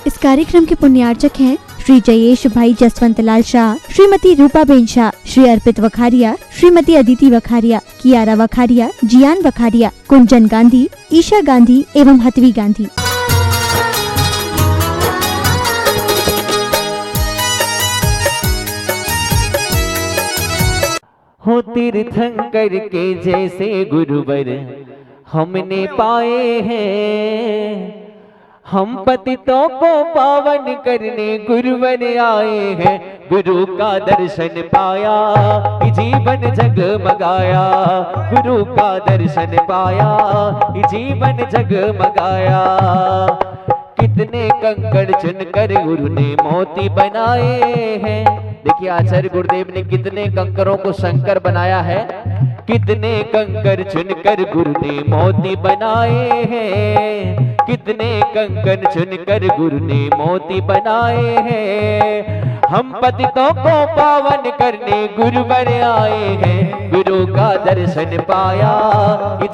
इस कार्यक्रम के पुण्यार्चक हैं श्री जयेश भाई जसवंत लाल शाह, श्रीमती रूपा बेन शाह, श्री अर्पित वखारिया, श्रीमती अदिति वखारिया, कियारा वखारिया, जियान वखारिया, कुंजन गांधी, ईशा गांधी एवं हतवी गांधी। हो तीर्थंकर के जैसे गुरुवर हमने पाए हैं, हम पतितों को पावन करने गुरुवर आए हैं। गुरु का दर्शन पाया जीवन जगमगाया, गुरु का दर्शन पाया जीवन जगमगाया। कितने कंकड़ चुनकर गुरु ने मोती बनाए हैं। देखिए आचार्य गुरुदेव ने कितने कंकरों को शंकर बनाया है। कितने कंकर चुनकर गुरु ने मोती बनाए हैं, कितने कंकन चुनकर गुरु ने मोती बनाए हैं। हम पतितों को पावन करने गुरुवर आए हैं। गुरु का दर्शन पाया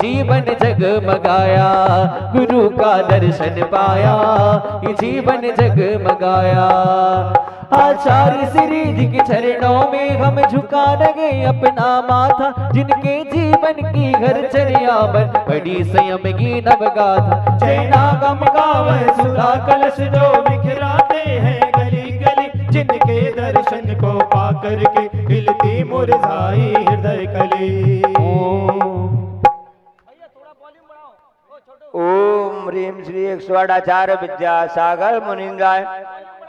जीवन जगमगाया, गुरु का दर्शन पाया जीवन जगमगाया। आचार्य श्री जी के चरणों में हम झुका लगे अपना माथा, जिनके जीवन की हर चर्या बन पड़ी संयम की नवगाथा। जैनागम गावे सुधा कलश जो बिखराते हैं गली गली, जिनके दर्शन को पाकर के हिलती मुरझाई हृदय कली। ओम ह्रीम श्री 108 विद्यासागर मुनिंद्राय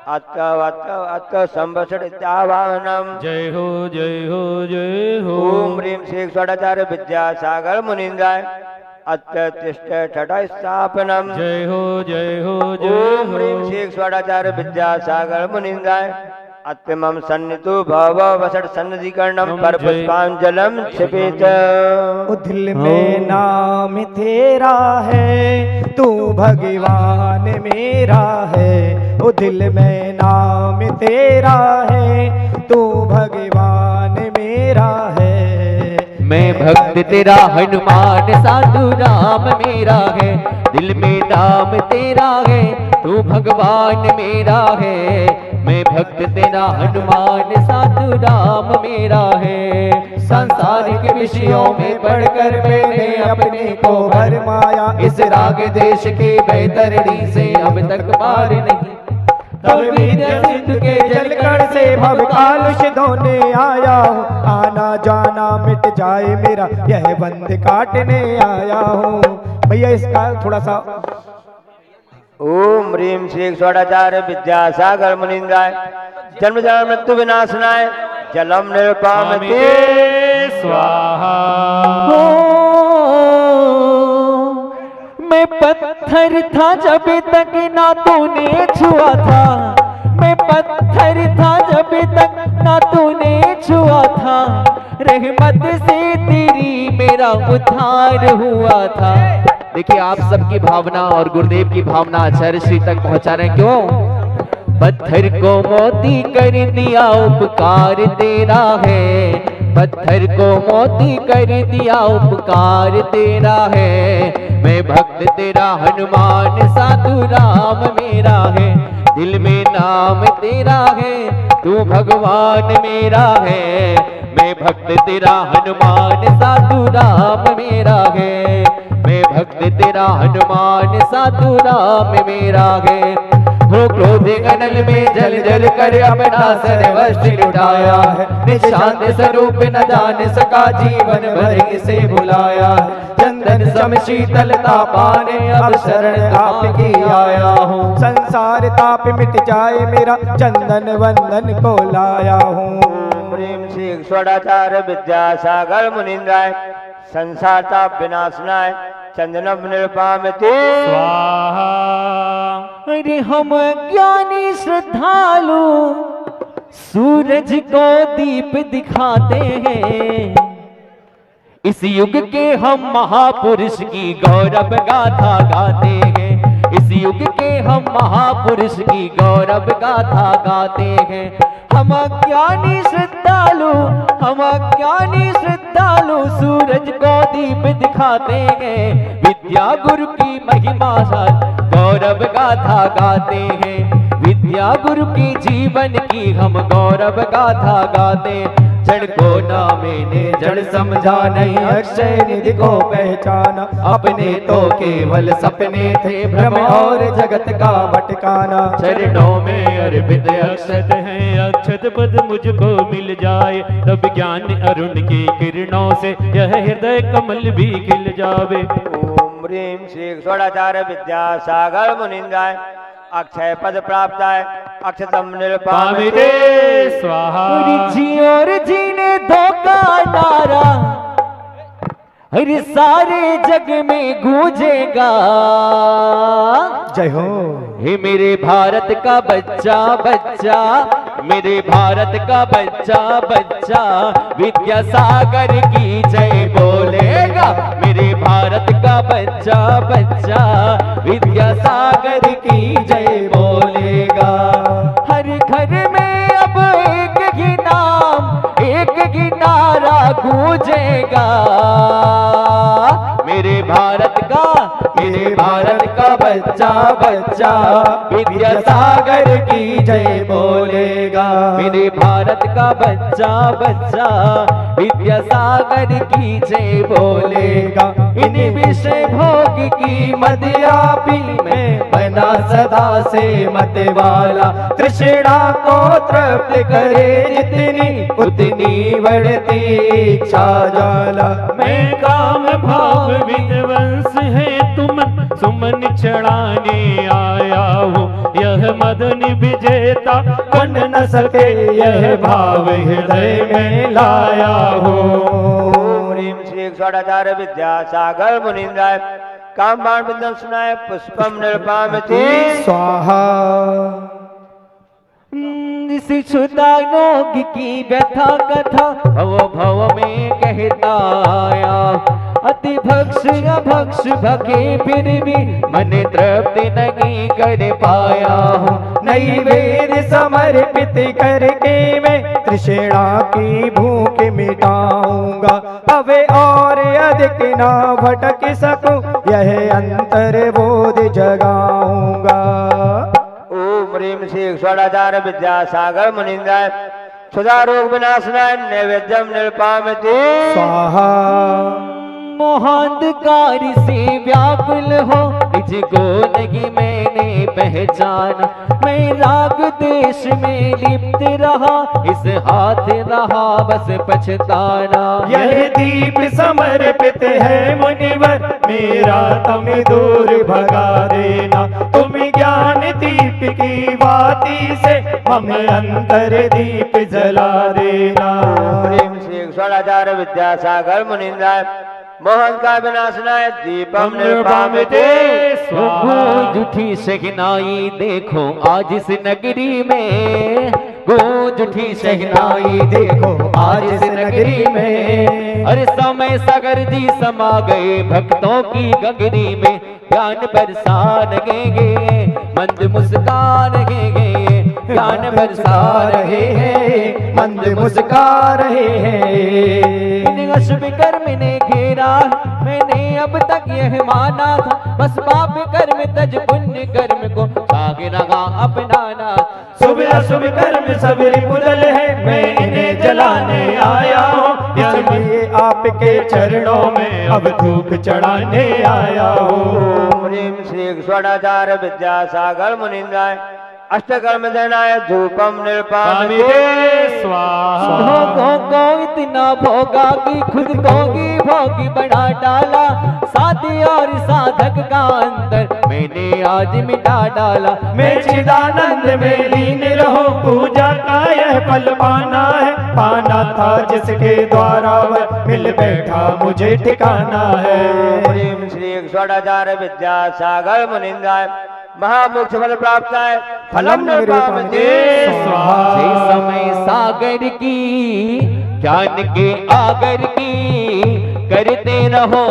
अत्त संवत्सर इत्यावाहनम। जय हो जय हो जय हो। ओम ह्रीम श्री 108 विद्यासागर मुनिंद्राय अत्त तिष्ठ ठठ स्थापनम। जय हो जय हो जय हो। ओम ह्रीम श्री 108 विद्यासागर मुनिंद्राय अत्यमम सन्निधु भव वसट सन्निधिकरणम पर पुष्पांजलम क्षिपेत। दिल में नाम तेरा है, तू भगवान मेरा है। ओ दिल में नाम तेरा है, तू भगवान मेरा है। मैं भक्त तेरा हनुमान साधु राम मेरा है। दिल में नाम तेरा है, तू भगवान मेरा है। मैं भक्त तेरा हनुमान साधु राम मेरा है। सांसारिक विषयों में पढ़कर मैंने अपने को भरमाया, इस राग देश के बैतरणी से अब तक पार नहीं। तब विद्या सिंधु के जलकण से भव कालुष धोने आया हूँ। आना जाना मिट जाए मेरा यह बंध काटने आया हूँ। भैया इसका थोड़ा सा। ओम ह्रीम श्री 108 विद्यासागर मुनिंद्राय जन्म जन्म मृत्यु विनाशनाय जलम निरुपाम ते स्वाहा। मैं पत्थर था जब तक ना तूने छुआ था। मैं पत्थर था जब तक ना तूने छुआ था। रहमत से तेरी मेरा उद्धार हुआ था। देखिए आप सबकी भावना और गुरुदेव की भावना आचार्य श्री तक पहुंचा रहे हैं। क्यों? पत्थर को मोती कर दिया उपकार तेरा है। पत्थर को मोती कर दिया उपकार तेरा है। मैं भक्त तेरा हनुमान साधु राम मेरा है। दिल में नाम तेरा है, तू भगवान मेरा है। मैं भक्त तेरा हनुमान साधु राम मेरा है। मैं भक्त तेरा हनुमान साधु राम मेरा है। हो क्रोध अनल में जल जल कर अपना सर्वस्व लुटाया है। निशांत स्वरूप न जान सका जीवन भर इसे भुलाया। चंदन सम शीतलता पाने अब शरण आपकी आया हूँ। संसार ताप मिट जाए मेरा चंदन वंदन को लाया हूँ। ह्रीम श्री 108 विद्यासागर मुनिंद्राय संसार ताप विनाशनाय चंदनम निरुपाम ते स्वाहा। अरे हम ज्ञानी श्रद्धालु सूरज को दीप दिखाते हैं। इस युग के हम महापुरुष की गौरव गाथा गाते हैं। इस युग के हम महापुरुष की गौरव गाथा गाते हैं। हम ज्ञानी श्रद्धालु, हम ज्ञानी श्रद्धालु सूरज को दीप दिखाते हैं। विद्या गुरु की महिमा गौरव गाथा गाते हैं। विद्या गुरु की जीवन की हम गौरव गाथा गाते हैं। जड़ को ना मैंने जड़ समझा नहीं, अक्षय निधि को पहचाना, अपने तो केवल सपने थे भ्रम और जगत का भटकाना। चरणों में अर्पित अक्षत हैं, अक्षत पद मुझको मिल जाए, तब ज्ञान अरुण की किरणों से यह हृदय कमल भी खिल जावे। ओम ह्रीं श्री षोडाचार्य विद्यासागर मुनिंदाय अक्षय पद प्राप्त है। अक्षतम पामिते स्वाहा। जी और जी ने धोखा नारा हर सारे जग में गूंजेगा। जय हो। हे मेरे भारत का बच्चा बच्चा, मेरे भारत का बच्चा बच्चा, विद्यासागर की जय बोलेगा। मेरे भारत का बच्चा बच्चा, विद्यासागर की जय बोलेगा। हर घर में अब एक ही नाम, एक ही नारा गूंजेगा। मेरे भारत का, मेरे भारत का बच्चा बच्चा, विद्यासागर की जय बोलेगा। मेरे भारत का बच्चा बच्चा, विद्यासागर की जय बोलेगा। इन विषय भोग की मदिरा पी में बना सदा से मत वाला। तृष्णा को तृप्त करे जितनी, उतनी बढ़ती इच्छा ज्वाला। मैं काम भाव विध्वंस है तुम सुमन चढ़ाने आया हूँ। यह मदन विजेता बन न सके, यह भाव हृदय में लाया हूँ। ओम ह्रीं श्री षोडाचार्य विद्यासागर मुनिंदाय काम बाण विद्यम सुनाय पुष्पम निर्पामति स्वाहा। शिशुदानों की व्यथा कथा भव भव में कहता आया। अति भक्ष अभक्ष भगे फिर भी मन तृप्ति नहीं कर पाया हूँ। नैवेद्य समर्पित करके मैं तृष्णा की भूख मिटाऊंगा। अब और अधिक ना भटक सकूं, यह अंतर बोध जगाऊंगा। ओम ह्रीं श्री षोडाचार्य विद्यासागर मुनिंदाय क्षुधा रोग विनाशनाय नैवेद्यम निर्पामति स्वाहा। मोहांधकार से व्याकुल हो, तुझको नहीं मैंने पहचाना। मैं राग देश में लिप्त रहा, इस हाथ रहा बस पछताना। यह दीप समर्पित है मुनिवर, मेरा तुम दूर भगा देना। तुम ज्ञान दीप की बाती से हमें अंतर दीप जला देना। ह्रीं श्री षोडाचार्य विद्यासागर मुनिंदाय मोहन का विनाशनाय दीपम निर्पामते स्वाहा। गूंज शहनाई देखो आज इस नगरी में, गूंज उठी शहनाई देखो आज इस नगरी में। अरे समय सागर जी समा गए भक्तों की गगरी में। ज्ञान बरसा लगेंगे, मंद मुस्कान लगेंगे। ज्ञान बरसा रहे हैं, मंद मुस्का रहे हैं। अशुभ कर्म ने घेरा, मैंने अब तक यह माना था। बस पाप कर्म तज पुण्य कर्म को साग रहा अपनाना। शुभ अशुभ कर्म सब रिपुदल है, मैं इन्हें जलाने आया हूँ। इसलिए आपके चरणों में अब धूप चढ़ाने आया हूँ। ओम ह्रीं श्री षोडाचार्य विद्यासागर मुनिंदाय अष्टकर्म देनाय धूपम निर्पामते स्वाहा। भोगों को इतना भोगा कि खुद को ही भोगी बना डाला। साथी और साधक का अंतर मैंने आज मिटा डाला। मैं चिदानंद में लीन रहूं, पूजा का यह फल पाना है। पाना था जिसके द्वारा वह मिल बैठा, मुझे ठिकाना है। ह्रीं श्री षोडाचार्य विद्यासागर मुनिंदाय महामोक्ष फल प्राप्त है फलम निर्पामते स्वाहा। जय समय सागर की, ज्ञान के आगर की करते रहो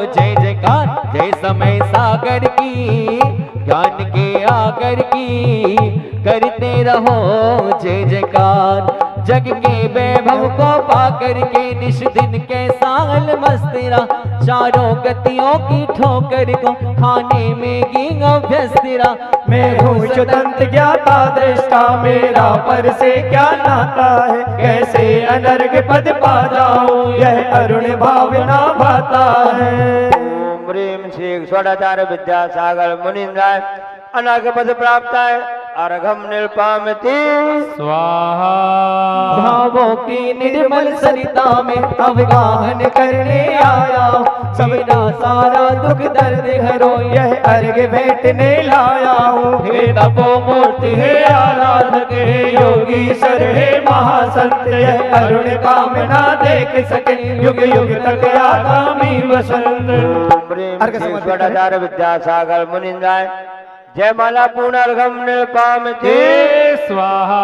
जय जयकार। जय समय सागर की, ज्ञान के आगर की करते रहो जय जयकार। जग के वैभव को पा करके निश दिन के साल मस्तिरा, चारों गतियों की ठोकर को खाने में गिंग अभ्यस्त तेरा। मैं हूँ शुतंत ज्ञाता दृष्टा, मेरा पर से क्या नाता है, कैसे अनर्घ पद पा जाऊं, यह अरुण भावना भाता है। ओम ह्रीं श्री षोडचार्य विद्यासागर मुनीन्द्राय अनर्घ पद प्राप्त है, अर्घम निलपामति स्वाहा। भावों की निर्मल सरिता में अवगाहन करने आया, सबका सारा दुख दर्द हरो, यह अर्घ बैठने लाया हूँ। हे तपोमूर्ति हे आराधक हे योगीश्वर हे महासंत, यह अरुण कामना देख सके युग युग तक आगामी वसंत। ओम ह्रीं श्री षोडचार्य विद्यासागर मुनीन्द्राय जय माला पूर्ण अर्घम निलपामति स्वाहा।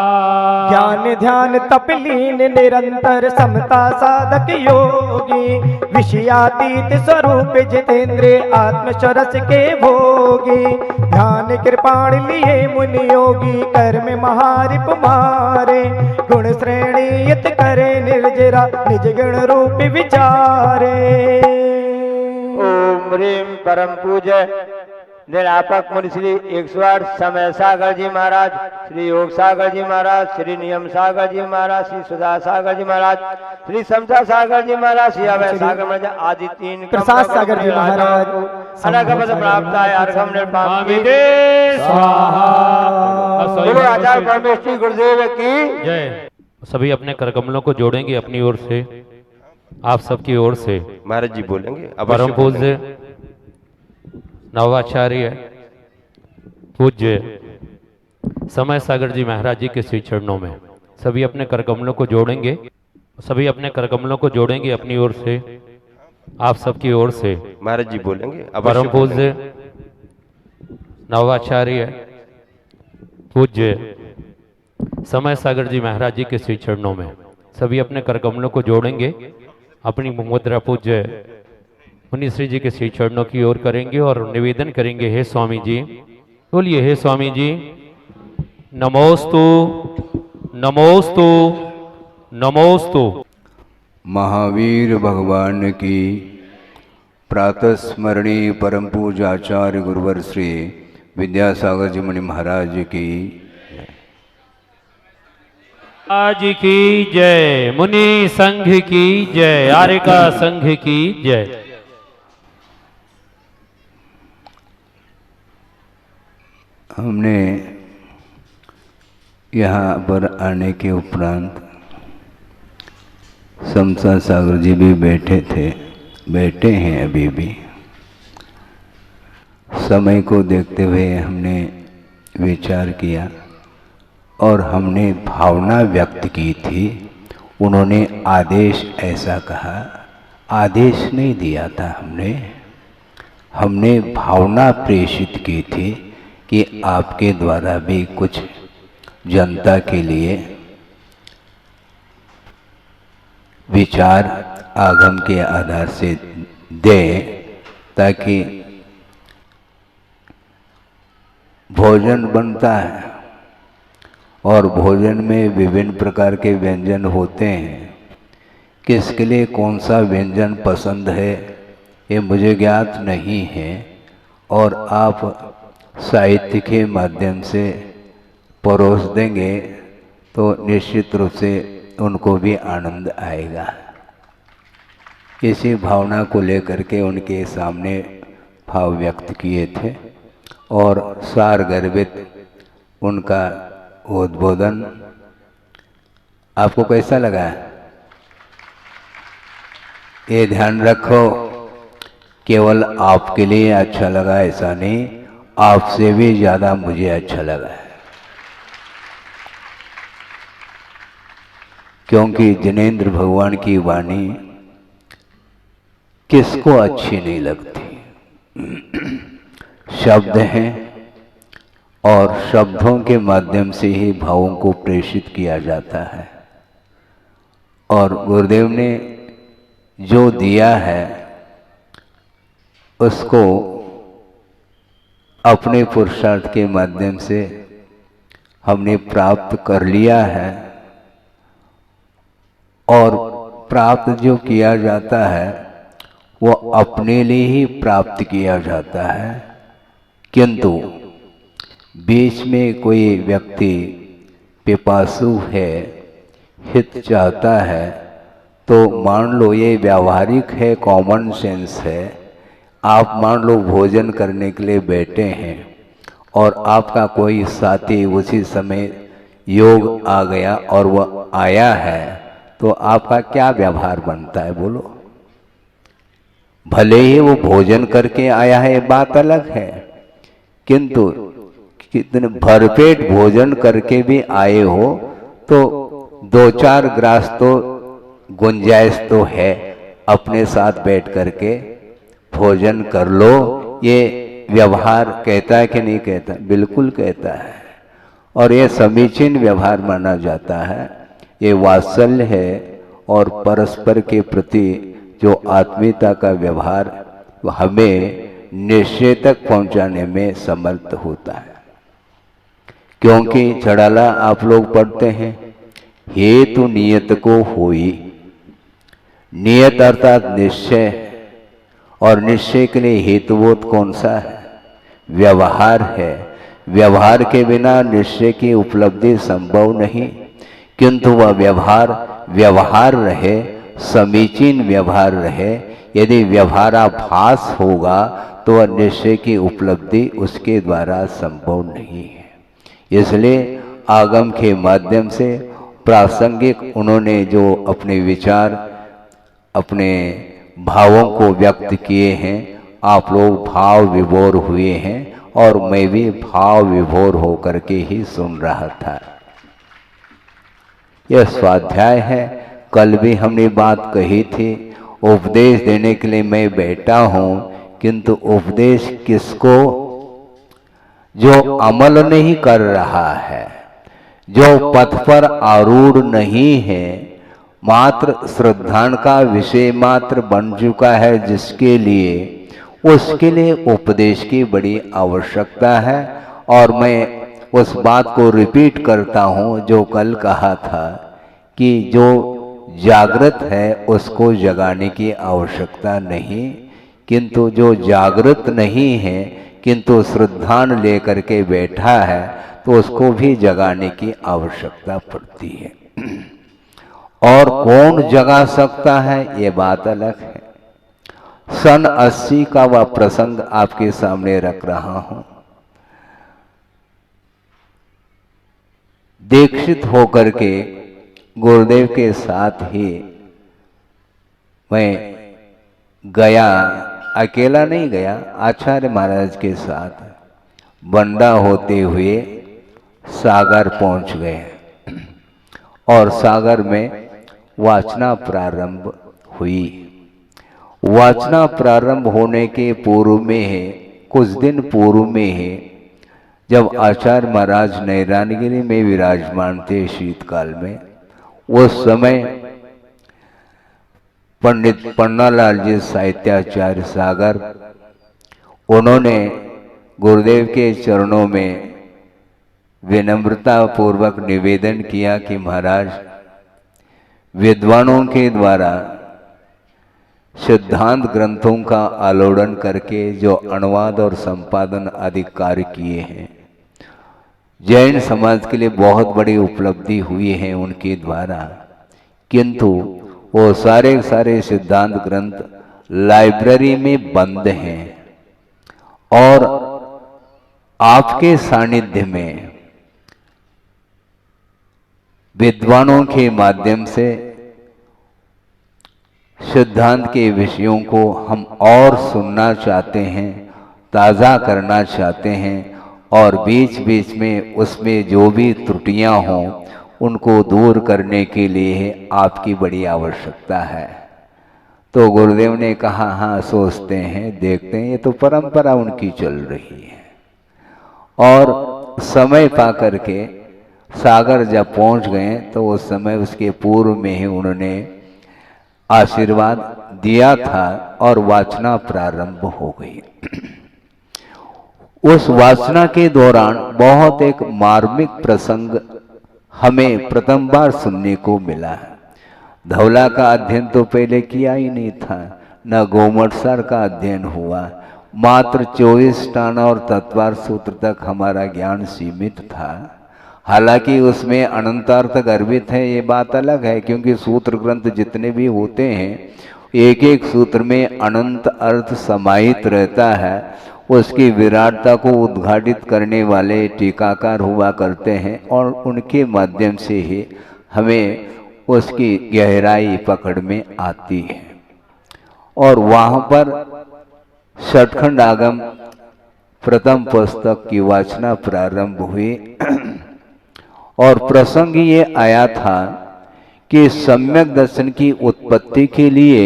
ज्ञान ध्यान तपलीन निरंतर समता साधक योगी, विषयातीत स्वरूप जितेंद्र आत्म सरस के भोगी। ध्यान कृपाण लिए मुनि योगी कर्म महारिप मारे, गुण श्रेणी यत करे निर्जरा निज गुण रूप विचारे। ओम ह्रीं परम पूज्य निरापक मुनि श्री 108 समय सागर जी महाराज, श्री योग सागर जी महाराज, श्री नियम सागर जी महाराज, श्री सुधा सागर जी महाराज, श्री समता सागर जी महाराज, श्री अभय सागर महाराज आदि 3 प्रसाद सागर जी महाराज अनर्घ पद प्राप्त है, अर्घम निलपामति स्वाहा। बोलो आचार्य परमेश्वरी गुरुदेव की जय। सभी अपने करकमलों को जोड़ेंगे अपनी ओर से, आप सबकी ओर से। महाराज जी बोलेंगे। परम पूज्य नवाचार्य पूज्य समय सागर जी महाराज जी के श्री चरणों में सभी अपने करकमलों को जोड़ेंगे, सभी अपने करकमलों को जोड़ेंगे अपनी ओर से, आप सबकी ओर से। महाराज जी बोलेंगे। परम पूज्य नवाचार्य पूज्य समय सागर जी महाराज जी के श्री चरणों में सभी अपने करकमलों को जोड़ेंगे, अपनी मुद्रा पूज्य मुनि श्री जी के श्री चरणों की ओर करेंगे और निवेदन करेंगे, हे स्वामी जी। बोलिए, हे स्वामी जी नमोस्तु नमोस्तु नमोस्तु। महावीर भगवान की प्रातः स्मरणीय परम पूज्य आचार्य गुरुवर श्री विद्यासागर जी मुनि महाराज की आज की जय, मुनि संघ की जय, आर्यका संघ की जय। हमने यहाँ पर आने के उपरांत समता सागर जी भी बैठे थे, बैठे हैं अभी भी। समय को देखते हुए हमने विचार किया और हमने भावना व्यक्त की थी। उन्होंने आदेश ऐसा कहा, आदेश नहीं दिया था हमने भावना प्रेषित की थी कि आपके द्वारा भी कुछ जनता के लिए विचार आगम के आधार से दें, ताकि भोजन बनता है और भोजन में विभिन्न प्रकार के व्यंजन होते हैं। किसके लिए कौन सा व्यंजन पसंद है ये मुझे ज्ञात नहीं है, और आप साहित्य के माध्यम से परोस देंगे तो निश्चित रूप से उनको भी आनंद आएगा। इसी भावना को लेकर के उनके सामने भाव व्यक्त किए थे और सार गर्भित उनका उद्बोधन आपको कैसा लगा? ये ध्यान रखो, केवल आपके लिए अच्छा लगा ऐसा नहीं, आपसे भी ज़्यादा मुझे अच्छा लगा है। क्योंकि जिनेंद्र भगवान की वाणी किसको अच्छी नहीं लगती। शब्द हैं और शब्दों के माध्यम से ही भावों को प्रेषित किया जाता है, और गुरुदेव ने जो दिया है उसको अपने पुरुषार्थ के माध्यम से हमने प्राप्त कर लिया है, और प्राप्त जो किया जाता है वो अपने लिए ही प्राप्त किया जाता है, किंतु बीच में कोई व्यक्ति पिपासु है, हित चाहता है, तो मान लो ये व्यावहारिक है, कॉमन सेंस है। आप मान लो भोजन करने के लिए बैठे हैं और आपका कोई साथी उसी समय योग आ गया और वह आया है, तो आपका क्या व्यवहार बनता है बोलो? भले ही वो भोजन करके आया है बात अलग है, किंतु कितने भरपेट भोजन करके भी आए हो तो 2-4 ग्रास तो गुंजाइश तो है, अपने साथ बैठ करके भोजन कर लो। ये व्यवहार कहता है कि नहीं कहता? बिल्कुल कहता है, और ये समीचीन व्यवहार माना जाता है। ये वात्सल्य है और परस्पर के प्रति जो आत्मीयता का व्यवहार हमें निश्चय तक पहुंचाने में समर्थ होता है। क्योंकि चढ़ाला आप लोग पढ़ते हैं, हेतु नियत को होई। नियत अर्थात निश्चय, और निश्चय के लिए हेतुबोध कौन सा है? व्यवहार है। व्यवहार के बिना निश्चय की उपलब्धि संभव नहीं, किंतु वह व्यवहार रहे, समीचीन व्यवहार रहे। यदि व्यवहाराभास होगा तो वह निश्चय की उपलब्धि उसके द्वारा संभव नहीं है। इसलिए आगम के माध्यम से प्रासंगिक उन्होंने जो अपने विचार, अपने भावों को व्यक्त किए हैं, आप लोग भाव विभोर हुए हैं और मैं भी भाव विभोर होकर के ही सुन रहा था। यह स्वाध्याय है। कल भी हमने बात कही थी, उपदेश देने के लिए मैं बैठा हूं, किंतु उपदेश किसको? जो अमल नहीं कर रहा है, जो पथ पर आरूढ़ नहीं है, मात्र श्रद्धान का विषय मात्र बन चुका है जिसके लिए, उसके लिए उपदेश की बड़ी आवश्यकता है। और मैं उस बात को रिपीट करता हूं जो कल कहा था कि जो जागृत है उसको जगाने की आवश्यकता नहीं, किंतु जो जागृत नहीं है किंतु श्रद्धान लेकर के बैठा है तो उसको भी जगाने की आवश्यकता पड़ती है। और कौन जगा सकता है ये बात अलग है। सन 80 का वह प्रसंग आपके सामने रख रहा हूं। दीक्षित होकर के गुरुदेव के साथ ही मैं गया, अकेला नहीं गया, आचार्य महाराज के साथ बंडा होते हुए सागर पहुंच गए और सागर में वाचना प्रारंभ हुई। वाचना प्रारंभ होने के पूर्व में है, कुछ दिन पूर्व में है, जब आचार्य महाराज नैरानगिरी में विराजमान थे शीतकाल में, उस समय पंडित पन्नालाल जी साहित्याचार्य सागर, उन्होंने गुरुदेव के चरणों में विनम्रता पूर्वक निवेदन किया कि महाराज, विद्वानों के द्वारा सिद्धांत ग्रंथों का आलोड़न करके जो अनुवाद और संपादन आदि कार्य किए हैं, जैन समाज के लिए बहुत बड़ी उपलब्धि हुई है उनके द्वारा, किंतु वो सारे सारे सिद्धांत ग्रंथ लाइब्रेरी में बंद हैं और आपके सानिध्य में विद्वानों के माध्यम से सिद्धांत के विषयों को हम और सुनना चाहते हैं, ताज़ा करना चाहते हैं, और बीच बीच में उसमें जो भी त्रुटियां हों उनको दूर करने के लिए आपकी बड़ी आवश्यकता है। तो गुरुदेव ने कहा हाँ सोचते हैं, देखते हैं, ये तो परंपरा उनकी चल रही है। और समय पा करके सागर जब पहुंच गए तो उस समय उसके पूर्व में ही उन्होंने आशीर्वाद दिया था और वाचना प्रारंभ हो गई। उस वाचना के दौरान बहुत एक मार्मिक प्रसंग हमें प्रथम बार सुनने को मिला है। धौला का अध्ययन तो पहले किया ही नहीं था, न गोमटसार का अध्ययन हुआ। मात्र 24 टाना और तत्वार सूत्र तक हमारा ज्ञान सीमित था। हालांकि उसमें अनंतार्थ गर्भित है, ये बात अलग है, क्योंकि सूत्र ग्रंथ जितने भी होते हैं एक एक सूत्र में अनंत अर्थ समाहित रहता है। उसकी विराटता को उद्घाटित करने वाले टीकाकार हुआ करते हैं और उनके माध्यम से ही हमें उसकी गहराई पकड़ में आती है। और वहाँ पर षटखंड आगम प्रथम पुस्तक की वाचना प्रारंभ हुई और प्रसंग ये आया था कि सम्यक दर्शन की उत्पत्ति के लिए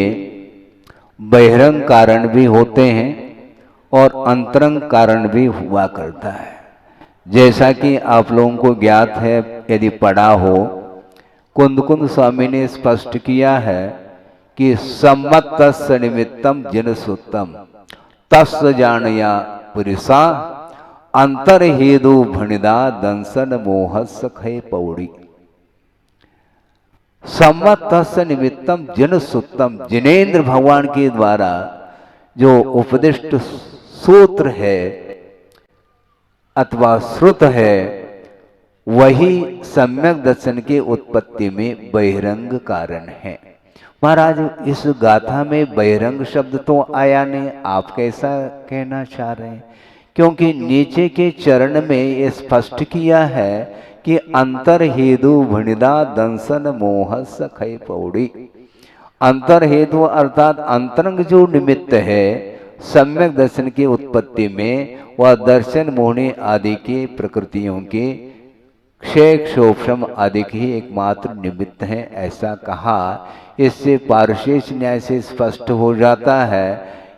बहिरंग कारण भी होते हैं और अंतरंग कारण भी हुआ करता है। जैसा कि आप लोगों को ज्ञात है, यदि पढ़ा हो, कुंद स्वामी ने स्पष्ट किया है कि सम्मत तस्य निमित्तम जिन सुत्तम तस्य जानया पुरुषा अंतर हेदु भणिदा दंसन मोह सखे पौड़ी। सम्मत तस्य निमित्तम जिन सुत्तम, जिनेन्द्र भगवान के द्वारा जो उपदिष्ट सूत्र है अथवा श्रुत है, वही सम्यक दर्शन के उत्पत्ति में बहिरंग कारण है। महाराज, इस गाथा में बहिरंग शब्द तो आया नहीं, आप कैसा कहना चाह रहे हैं? क्योंकि नीचे के चरण में ये स्पष्ट किया है कि अंतर हेतु भणिदा दंसन मोह सखै पौड़ी। अंतर हेतु अर्थात अंतरंग जो निमित्त है सम्यक दर्शन की उत्पत्ति में, वह दर्शन मोहनी आदि की प्रकृतियों के क्षय क्षोभम आदि ही एकमात्र निमित्त है, ऐसा कहा। इससे पारशेष न्याय से स्पष्ट हो जाता है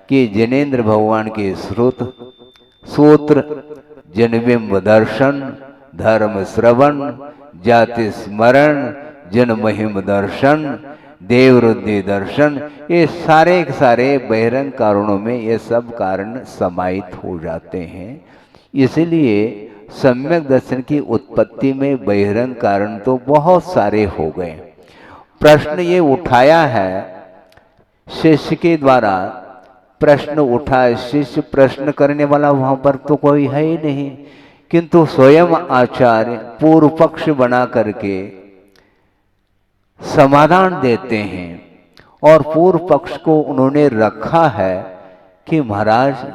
कि जिनेन्द्र भगवान के श्रुत सूत्र जनबिंब दर्शन, धर्म श्रवण, जाति स्मरण, जन महिम दर्शन, देवरुद्धि दर्शन, ये सारे के सारे बहिरंग कारणों में ये सब कारण समाहित हो जाते हैं। इसलिए सम्यक दर्शन की उत्पत्ति में बहिरंग कारण तो बहुत सारे हो गए। प्रश्न ये उठाया है शिष्य के द्वारा, प्रश्न उठा, शिष्य प्रश्न करने वाला वहां पर तो कोई है ही नहीं, किंतु स्वयं आचार्य पूर्व पक्ष बना करके समाधान देते हैं। और पूर्व पक्ष को उन्होंने रखा है कि महाराज,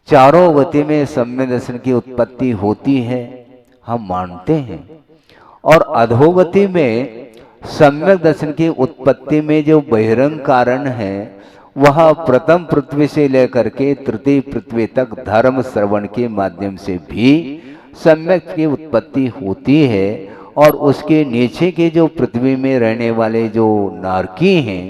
चारों गति में सम्यक दर्शन की उत्पत्ति होती है, हम मानते हैं, और अधोगति में सम्यक दर्शन की उत्पत्ति में जो बहिरंग कारण है वह प्रथम पृथ्वी से लेकर के तृतीय पृथ्वी तक धर्म श्रवण के माध्यम से भी सम्यक की उत्पत्ति होती है। और उसके नीचे के जो पृथ्वी में रहने वाले जो नारकी हैं,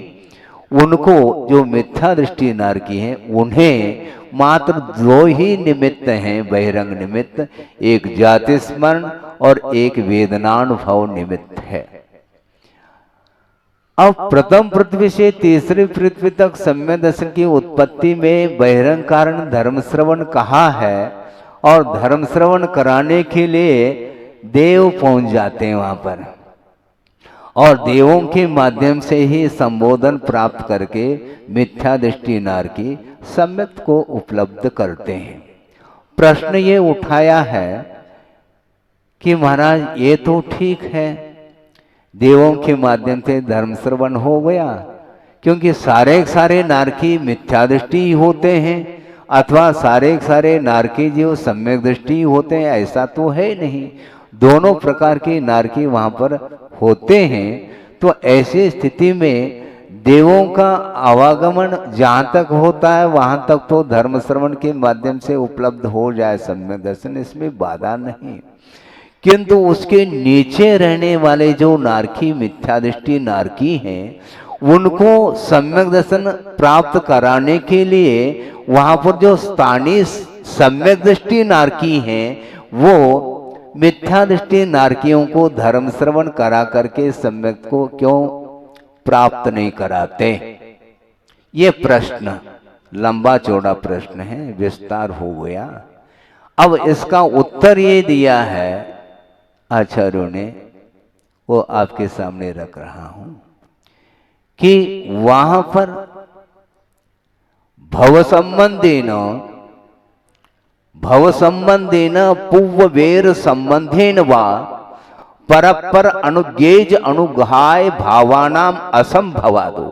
उनको जो मिथ्या दृष्टि नारकी हैं, उन्हें मात्र दो ही निमित्त हैं बहिरंग निमित्त, एक जाति स्मरण और एक वेदनानुभव निमित्त है। अब प्रथम पृथ्वी से तीसरी पृथ्वी तक सम्यक दर्शन की उत्पत्ति में बहिरंग कारण धर्म श्रवण कहा है, और धर्म श्रवण कराने के लिए देव पहुंच जाते हैं वहां पर, और देवों के माध्यम से ही संबोधन प्राप्त करके मिथ्या दृष्टि नारकी सम्यक को उपलब्ध करते हैं। प्रश्न ये उठाया है कि महाराज, ये तो ठीक है, देवों के माध्यम से धर्म श्रवण हो गया, क्योंकि सारे नारकी मिथ्या दृष्टि होते हैं, अथवा सारे नारकी जो सम्यक दृष्टि होते हैं, ऐसा तो है नहीं। दोनों प्रकार के नारकी वहां पर होते हैं। तो ऐसी स्थिति में देवों का आवागमन जहां तक होता है वहां तक तो धर्म श्रवण के माध्यम से उपलब्ध हो जाए सम्यक दर्शन, इसमें बाधा नहीं। किंतु उसके नीचे रहने वाले जो नारकी मिथ्या दृष्टि नारकी हैं, उनको सम्यक दर्शन प्राप्त कराने के लिए वहां पर जो स्थानीय सम्यक दृष्टि नारकी हैं, वो मिथ्या दृष्टि नारकियों को धर्म श्रवण करा करके सम्यक को क्यों प्राप्त नहीं कराते? ये प्रश्न लंबा चौड़ा प्रश्न है, विस्तार हो गया। अब इसका उत्तर ये दिया है आचार्यों ने, वो आपके सामने रख रहा हूं। कि वहां पर भव संबंधेन पूर्ववेर संबंधेन वा परपर अनुगेज अनुगाय भावानाम असंभवादो।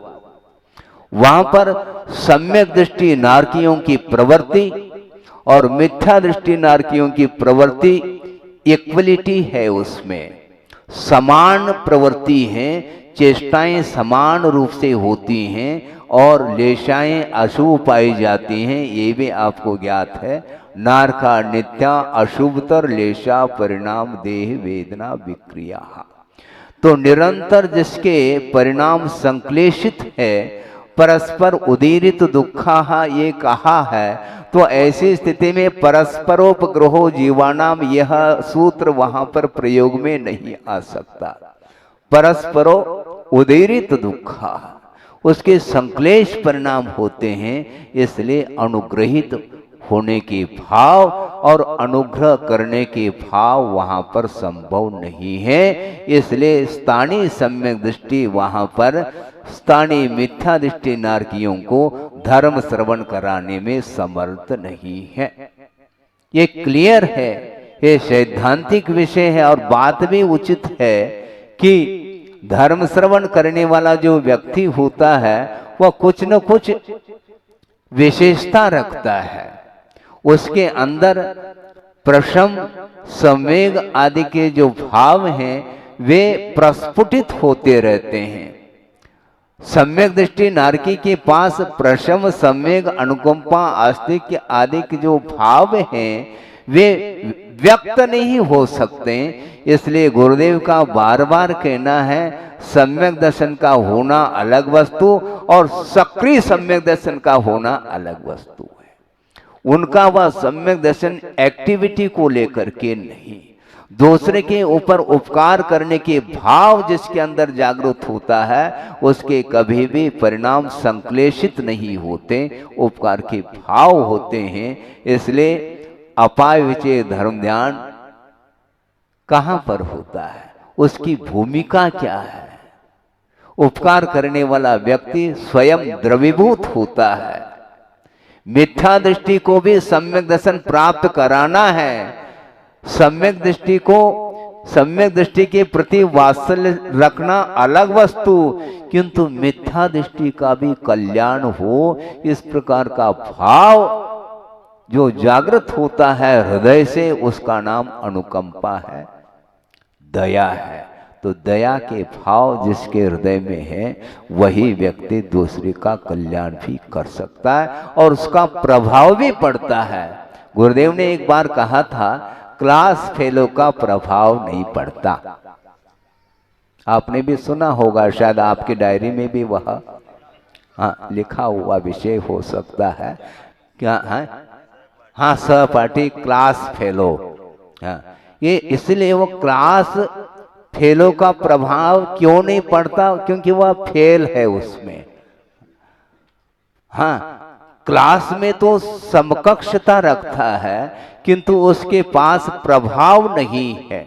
वहां पर सम्यक दृष्टि नारकियों की प्रवृत्ति और मिथ्या दृष्टि नारकियों की प्रवृत्ति इक्वलिटी है, उसमें समान प्रवृत्ति है, चेष्टाएं समान रूप से होती हैं और लेशाएं अशुभ पाई जाती हैं, ये भी आपको ज्ञात है। नार का नित्या अशुभतर लेशा परिणाम देह वेदना विक्रिया। तो निरंतर जिसके परिणाम संक्लेशित है, परस्पर उदीरित दुखा ये कहा है, तो ऐसी स्थिति में परस्परोपग्रहो जीवानाम यह सूत्र वहां पर प्रयोग में नहीं आ सकता। परस्परो उदीरित दुखा, उसके संक्लेश परिणाम होते हैं, इसलिए अनुग्रहित होने के भाव और अनुग्रह करने के भाव वहां पर संभव नहीं है। इसलिए स्थानीय सम्यक दृष्टि वहां पर स्थानीय मिथ्या दृष्टि नारकियों को धर्म श्रवण कराने में समर्थ नहीं है। ये क्लियर है, ये सैद्धांतिक विषय है और बात भी उचित है कि धर्म श्रवण करने वाला जो व्यक्ति होता है वह कुछ न कुछ विशेषता रखता है, उसके अंदर प्रशम संवेग आदि के जो भाव हैं वे प्रस्फुटित होते रहते हैं। सम्यक दृष्टि नारकी के पास प्रशम संवेग अनुकंपा आस्तिक्य आदि के जो भाव हैं वे व्यक्त नहीं हो सकते। इसलिए गुरुदेव का बार बार कहना है सम्यक दर्शन का होना अलग वस्तु और सक्रिय सम्यक दर्शन का होना अलग वस्तु है। उनका वह सम्यक दर्शन एक्टिविटी को लेकर के नहीं, दूसरे के ऊपर उपकार करने के भाव जिसके अंदर जागृत होता है उसके कभी भी परिणाम संक्लेशित नहीं होते, उपकार के भाव होते हैं। इसलिए अपाय विचय धर्म ध्यान कहां पर होता है, उसकी भूमिका क्या है। उपकार करने वाला व्यक्ति स्वयं द्रवीभूत होता है। मिथ्या दृष्टि को भी सम्यक दर्शन प्राप्त कराना है। सम्यक दृष्टि को सम्यक दृष्टि के प्रति वात्सल्य रखना अलग वस्तु, किंतु मिथ्या दृष्टि का भी कल्याण हो इस प्रकार का भाव जो जागृत होता है हृदय से, उसका नाम अनुकंपा है, दया है। तो दया के भाव जिसके हृदय में है वही व्यक्ति दूसरे का कल्याण भी कर सकता है और उसका प्रभाव भी पड़ता है। गुरुदेव ने एक बार कहा था क्लास फेलो का प्रभाव नहीं पड़ता। आपने भी सुना होगा, शायद आपकी डायरी में भी वह लिखा हुआ विषय हो सकता है क्या है। हाँ, सहपाठी क्लास फेलो। ये इसलिए वो क्लास फेलो का प्रभाव क्यों नहीं पड़ता, क्योंकि वह फेल है उसमें। हाँ, क्लास में तो समकक्षता रखता है किंतु उसके पास प्रभाव नहीं है।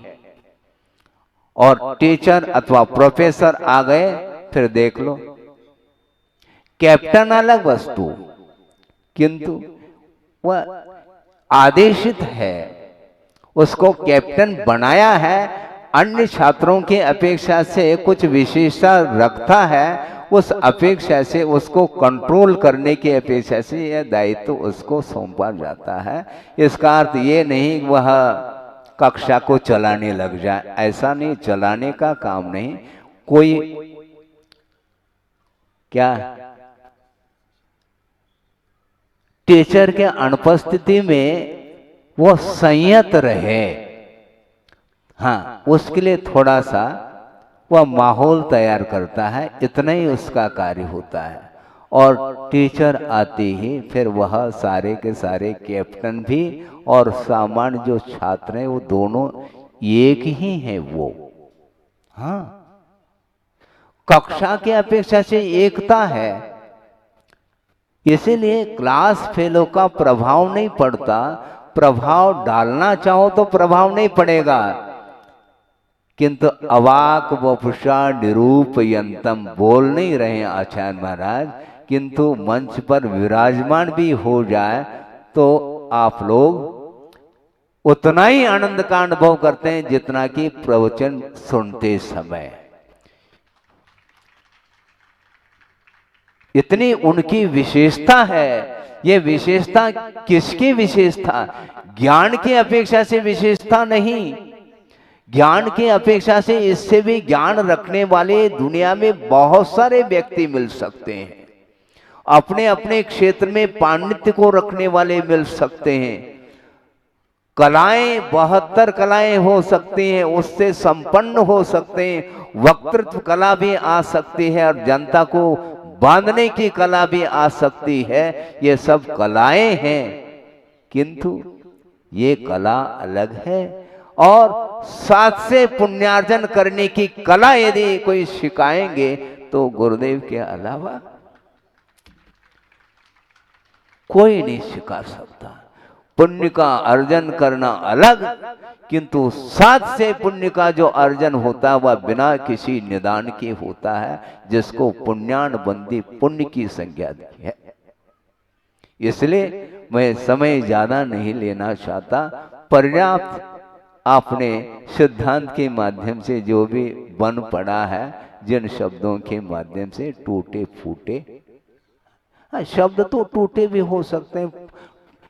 और टीचर अथवा प्रोफेसर आ गए फिर देख लो, कैप्टन अलग वस्तु, किंतु वह आदेशित है, उसको कैप्टन बनाया है, अन्य छात्रों के अपेक्षा से कुछ विशेषता रखता है, उस अपेक्षा से उसको कंट्रोल करने की अपेक्षा से यह दायित्व उसको सौंपा जाता है। इसका अर्थ ये नहीं वह कक्षा को चलाने लग जाए, ऐसा नहीं, चलाने का काम नहीं। कोई क्या टीचर के अनुपस्थिति में वो संयत रहे, हाँ, उसके लिए थोड़ा सा वह माहौल तैयार करता है, इतना ही उसका कार्य होता है। और टीचर आते ही फिर वह सारे के सारे कैप्टन भी और सामान्य जो छात्र हैं वो दोनों एक ही हैं वो। हाँ, कक्षा के अपेक्षा से एकता है, इसीलिए क्लास फेलो का प्रभाव नहीं पड़ता। प्रभाव डालना चाहो तो प्रभाव नहीं पड़ेगा, किंतु अवाक वपुषा निरूपयंतम, बोल नहीं रहे हैं आचार्य महाराज, किंतु मंच पर विराजमान भी हो जाए तो आप लोग उतना ही आनंद का अनुभव करते हैं जितना कि प्रवचन सुनते समय। इतनी उनकी विशेषता है। ये विशेषता किसकी विशेषता? ज्ञान की अपेक्षा से विशेषता नहीं, ज्ञान की अपेक्षा से इससे भी ज्ञान रखने वाले दुनिया में बहुत सारे व्यक्ति मिल सकते हैं। अपने अपने क्षेत्र में पांडित्य को रखने वाले मिल सकते हैं। कलाएं 72 कलाएं हो सकती हैं, उससे संपन्न हो सकते हैं। वक्तृत्व कला भी आ सकती है और जनता को बांधने की कला भी आ सकती है। ये सब कलाएं हैं, किंतु ये कला अलग है। और साथ से पुण्यार्जन करने की कला यदि कोई सिखाएंगे तो गुरुदेव के अलावा कोई नहीं सिखा सकता। पुण्य का अर्जन करना अलग, किंतु साथ से पुण्य का जो अर्जन होता है वह बिना किसी निदान के होता है, जिसको पुण्यान बंदी पुण्य की संज्ञा दी है। इसलिए मैं समय ज्यादा नहीं लेना चाहता। पर्याप्त आपने सिद्धांत के माध्यम से जो भी बन पड़ा है, जिन शब्दों के माध्यम से टूटे फूटे, शब्द तो टूटे भी हो सकते हैं।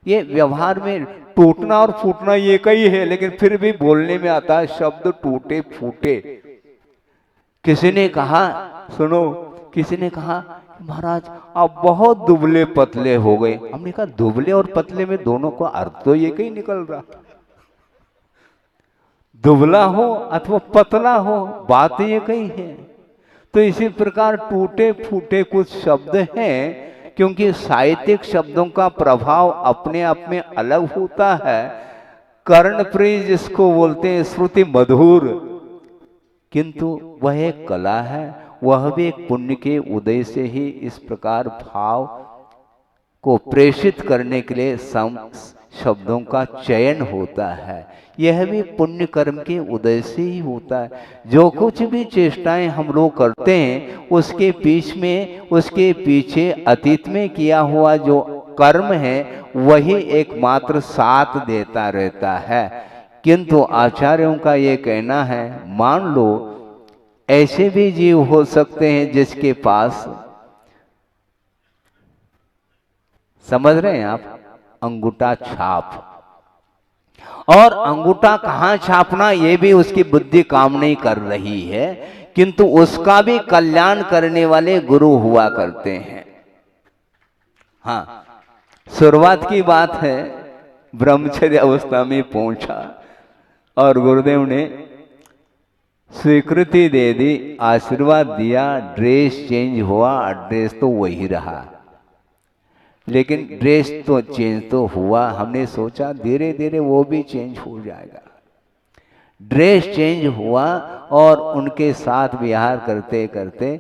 ये व्यवहार में टूटना और फूटना ये कई है, लेकिन फिर भी बोलने में आता है शब्द टूटे फूटे। किसी ने कहा, सुनो, किसी ने कहा महाराज आप बहुत दुबले पतले हो गए। हमने कहा दुबले और पतले में दोनों का अर्थ तो ये कहीं निकल रहा, दुबला हो अथवा पतला हो, बात ये कही है। तो इसी प्रकार टूटे फूटे कुछ शब्द हैं, क्योंकि साहित्यिक शब्दों का प्रभाव अपने आप में अलग होता है। कर्णप्रिय जिसको बोलते हैं, श्रुति मधुर, किंतु वह एक कला है। वह भी एक पुण्य के उदय से ही इस प्रकार भाव को प्रेषित करने के लिए शब्दों का चयन होता है। यह भी पुण्य कर्म के उदय से ही होता है। जो कुछ भी चेष्टाएं हम लोग करते हैं उसके बीच में, उसके पीछे अतीत में किया हुआ जो कर्म है वही एकमात्र साथ देता रहता है। किंतु आचार्यों का ये कहना है, मान लो ऐसे भी जीव हो सकते हैं जिसके पास, समझ रहे हैं आप, अंगूठा छाप, और अंगूठा कहाँ छापना ये भी उसकी बुद्धि काम नहीं कर रही है, किंतु उसका भी कल्याण करने वाले गुरु हुआ करते हैं। हाँ, शुरुआत की बात है, ब्रह्मचर्य अवस्था में पहुंचा और गुरुदेव ने स्वीकृति दे दी, आशीर्वाद दिया, ड्रेस चेंज हुआ, ड्रेस तो वही रहा, लेकिन ड्रेस तो चेंज तो हुआ। हमने सोचा धीरे धीरे वो भी चेंज हो जाएगा। ड्रेस चेंज हुआ और उनके साथ विहार करते करते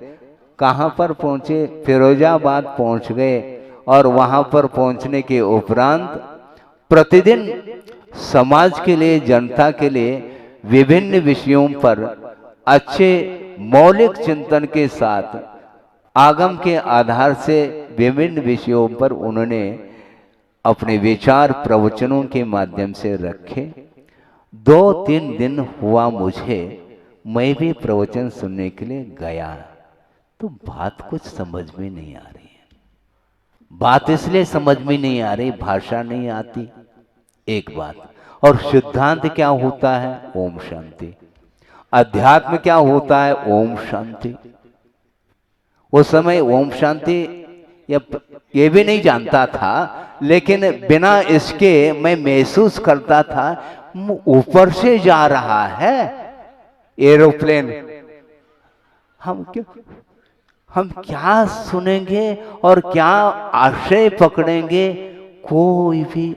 कहाँ पर पहुँचे? फिरोजाबाद पहुँच गए। और वहाँ पर पहुँचने के उपरांत प्रतिदिन समाज के लिए, जनता के लिए विभिन्न विषयों पर अच्छे मौलिक चिंतन के साथ आगम के आधार से विभिन्न विषयों पर उन्होंने अपने विचार प्रवचनों के माध्यम से रखे। 2-3 दिन हुआ मुझे, मैं भी प्रवचन सुनने के लिए गया, तो बात कुछ समझ में नहीं आ रही है। बात इसलिए समझ में नहीं आ रही, भाषा नहीं आती, एक बात। और सिद्धांत क्या होता है? ओम शांति। अध्यात्म क्या होता है? ओम शांति। उस समय ओम शांति ये भी नहीं जानता था, लेकिन बिना इसके मैं महसूस करता था ऊपर से जा रहा है एरोप्लेन। हम क्या सुनेंगे और क्या आशय पकड़ेंगे? कोई भी,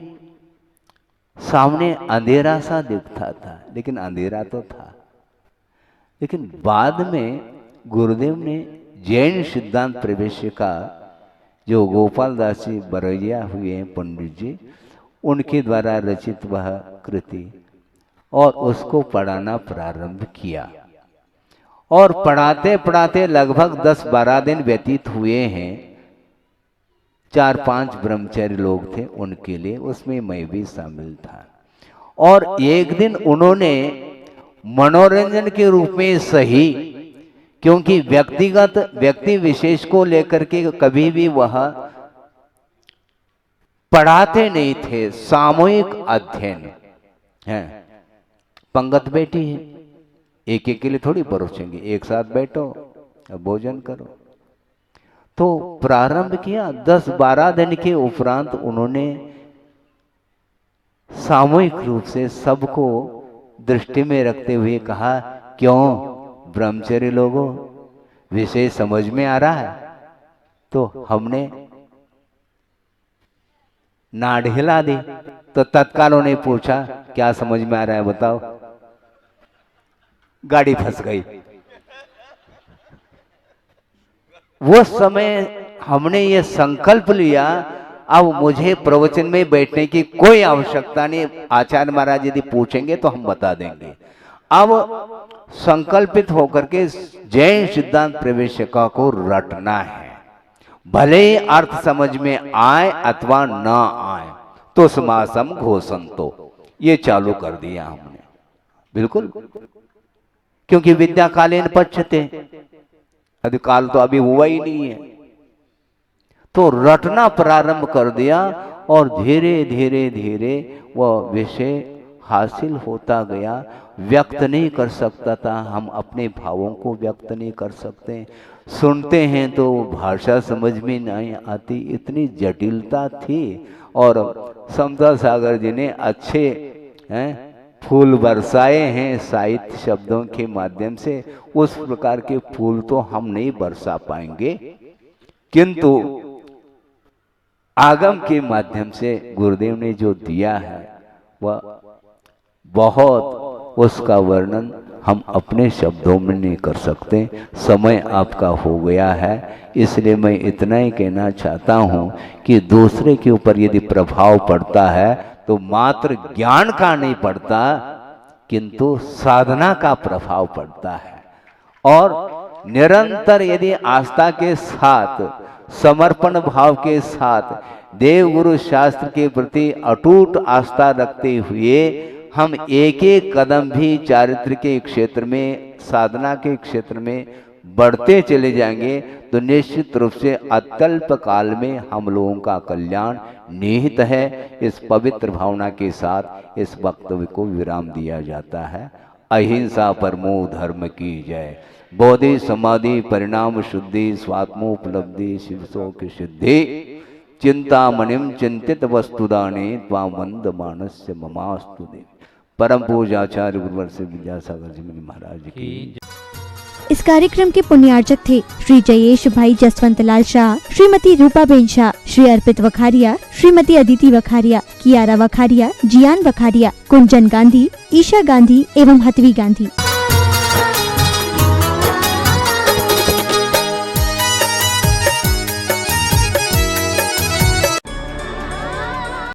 सामने अंधेरा सा दिखता था, लेकिन अंधेरा तो था। लेकिन बाद में गुरुदेव ने जैन सिद्धांत प्रवेश का, जो गोपाल दास जी बरैया हुए हैं पंडित जी, उनके द्वारा रचित वह कृति और उसको पढ़ाना प्रारंभ किया। और पढ़ाते पढ़ाते लगभग 10-12 दिन व्यतीत हुए हैं। 4-5 ब्रह्मचारी लोग थे उनके लिए, उसमें मैं भी शामिल था। और एक दिन उन्होंने मनोरंजन के रूप में सही, क्योंकि व्यक्ति विशेष को लेकर के कभी भी वह पढ़ाते नहीं थे, सामूहिक अध्ययन है। पंगत बैठी है, एक एक के लिए थोड़ी परोसेंगे, एक साथ बैठो भोजन करो। तो प्रारंभ किया। 10-12 दिन के उपरांत उन्होंने सामूहिक रूप से सबको दृष्टि में रखते हुए कहा, क्यों ब्रह्मचर्य लोगों, विषय समझ में आ रहा है? तो हमने नाड़ हिला दी। तो तत्काल उन्हें पूछा, क्या समझ में आ रहा है बताओ? गाड़ी फंस गई। वो समय हमने ये संकल्प लिया, अब मुझे प्रवचन में बैठने की कोई आवश्यकता नहीं, आचार्य महाराज यदि पूछेंगे तो हम बता देंगे। अब संकल्पित होकर के जैन सिद्धांत प्रवेशिका को रटना है, भले ही अर्थ समझ में आए अथवा ना आए। तो समासम घोषंतो, ये चालू कर दिया हमने, बिल्कुल, क्योंकि विद्याकालीन पक्षते, अधिकाल तो अभी हुआ ही नहीं है। तो रटना प्रारंभ कर दिया और धीरे धीरे धीरे वह विषय हासिल होता गया। व्यक्त नहीं कर सकता था, हम अपने भावों को व्यक्त नहीं कर सकते। सुनते हैं तो भाषा समझ में नहीं आती, इतनी जटिलता थी। और समता सागर जी ने अच्छे फूल बरसाए हैं साहित्य शब्दों के माध्यम से, उस प्रकार के फूल तो हम नहीं बरसा पाएंगे, किंतु आगम के माध्यम से गुरुदेव ने जो दिया है वह बहुत, उसका वर्णन हम अपने शब्दों में नहीं कर सकते। समय आपका हो गया है, इसलिए मैं इतना ही कहना चाहता हूं कि दूसरे के ऊपर यदि प्रभाव पड़ता है तो मात्र ज्ञान का नहीं पड़ता, किंतु साधना का प्रभाव पड़ता है। और निरंतर यदि आस्था के साथ, समर्पण भाव के साथ देव गुरु शास्त्र के प्रति अटूट आस्था रखते हुए हम एक एक कदम भी चारित्र के क्षेत्र में, साधना के क्षेत्र में बढ़ते चले जाएंगे तो निश्चित रूप से अत्यल्प काल में हम लोगों का कल्याण निहित है। इस पवित्र भावना के साथ इस वक्तव्य को विराम दिया जाता है। अहिंसा परमो धर्म की जय। बोधि समाधि परिणाम शुद्धि स्वात्मोपलब्धि शिवशोक सिद्धि। चिंतामणिम चिंतित वस्तुदाने त्वामंद मानस्य ममास्तु देव। परम पूज्याचार्य गुरुवर से विद्यासागर जी महाराज की। इस कार्यक्रम के पुण्यार्चक थे श्री जयेश भाई जसवंत लाल शाह, श्रीमती रूपाबेन शाह, श्री अर्पित वखारिया, श्रीमती अदिति वखारिया, कियारा वखारिया, जियान वखारिया, कुंजन गांधी, ईशा गांधी एवं हथवी गांधी।